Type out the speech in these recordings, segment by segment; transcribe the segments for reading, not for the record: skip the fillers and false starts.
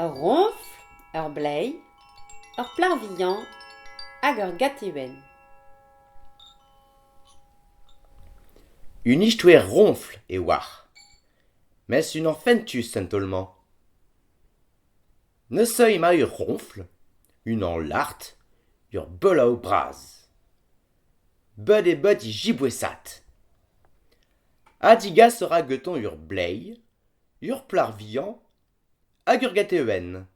ronfle, blei, plarvian, hag gateven. Une histoire ronfle et war. Mais une enfentus sentolman. Ne seuil ma ronfle, une en l'art, ur bola au bras. Bud et bud y gibouessat. Adiga sera gueton ur blei, ur plarvian, hag ur gateven.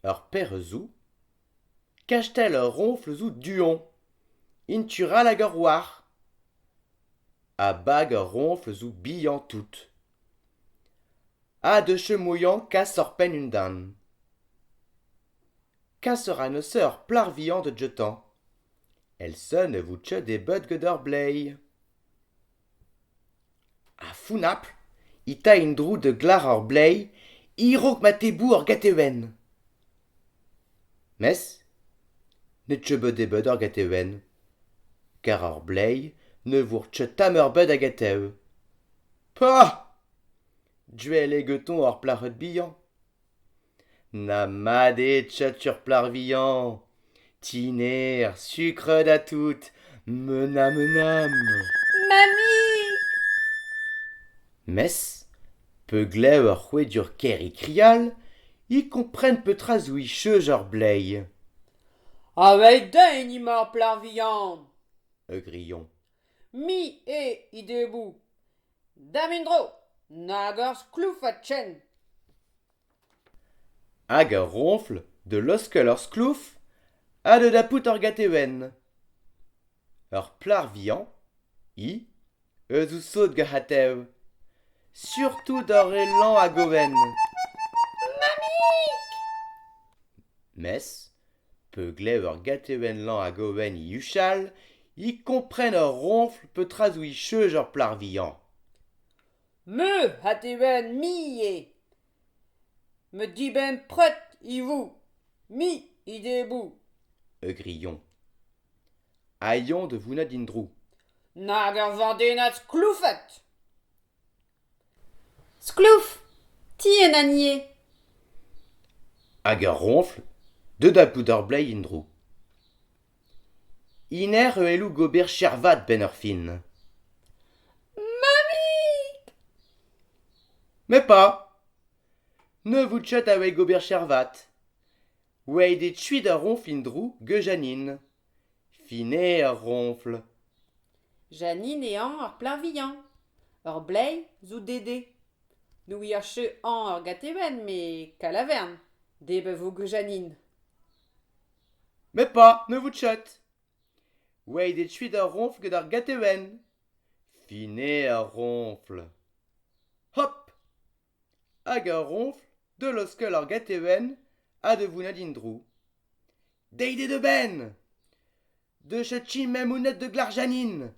Ur père zou, cachetel ur ronfle zou duon, intural hag ur war. A bag ur ronfle zou billan tout. A de chemouillant casse ur pen un dan. Cassera ne sœur plarvian de jetant. Elle sonne vous tche des bud geder blei. A founapl, ita in drou de glar ur blei, irok ma tebou ur gateven. Mes, ne tche bud e bud ur gateven, car ur blei ne vour tche tamer bud a gatev. Pah! Duel e geton ur plaret billan. Na made tchat ur plarvian. Tiner, sucre da tout, menam menam. Mamie! Mes, peu glev ur c'hwe dur ker I krial, I kompren petra zou I cheuj ur blei. Avec den imar plarvian. Grillon. Mi idebou. Damindro, nagor sklouf chen. Hag ur ronfle de loskel ur sklouf, ha de da pout ur gateven. Ur plarvian, I, eus ou saut gahatev. Surtout d'ur elan a goven. Mes, peu glev ur gateven lan a goven I huchal, I kompren ur ronfle petra zou I cheuj ur plarvian. Me hateven mi. Me diben pret I vous. Mi idebou. Grillon. Aion de vouna d'indrou. Nagor vandenat skloufet. Sklouf, ti en anier. Hag ur ronfle de da pout ur blei indrou. Iner elou gober chervat ben ur fin. Mamie! Me pas. Ne vous tchat avei gober chervat. Wei de tchuit ur ronfle indrou Janine. Finé ur ronfle. Janine et an ur plarvian. Ur blei zou dede. Nou i che an ur gateven, me kalavern. Debe vo Janine. Me pas, ne vous tchat. Wei de tchuit ur ronfle gant ur gateven. Finé ur ronfle. Hop! Hag ur ronfle de loskel ur gateven ha de vouna d'indrou. Deide de ben! De chetchi memounet de glar Janine.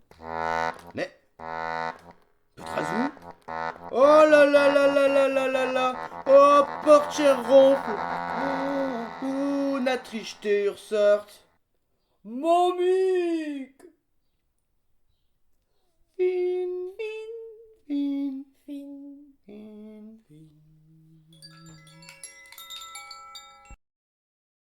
Mais, petra zou? Oh la la la la la la la la! Oh, porcher ronfle! Ouh, na tricheté ur sort. Mamie! Fin, Fin, fin, fin. fin.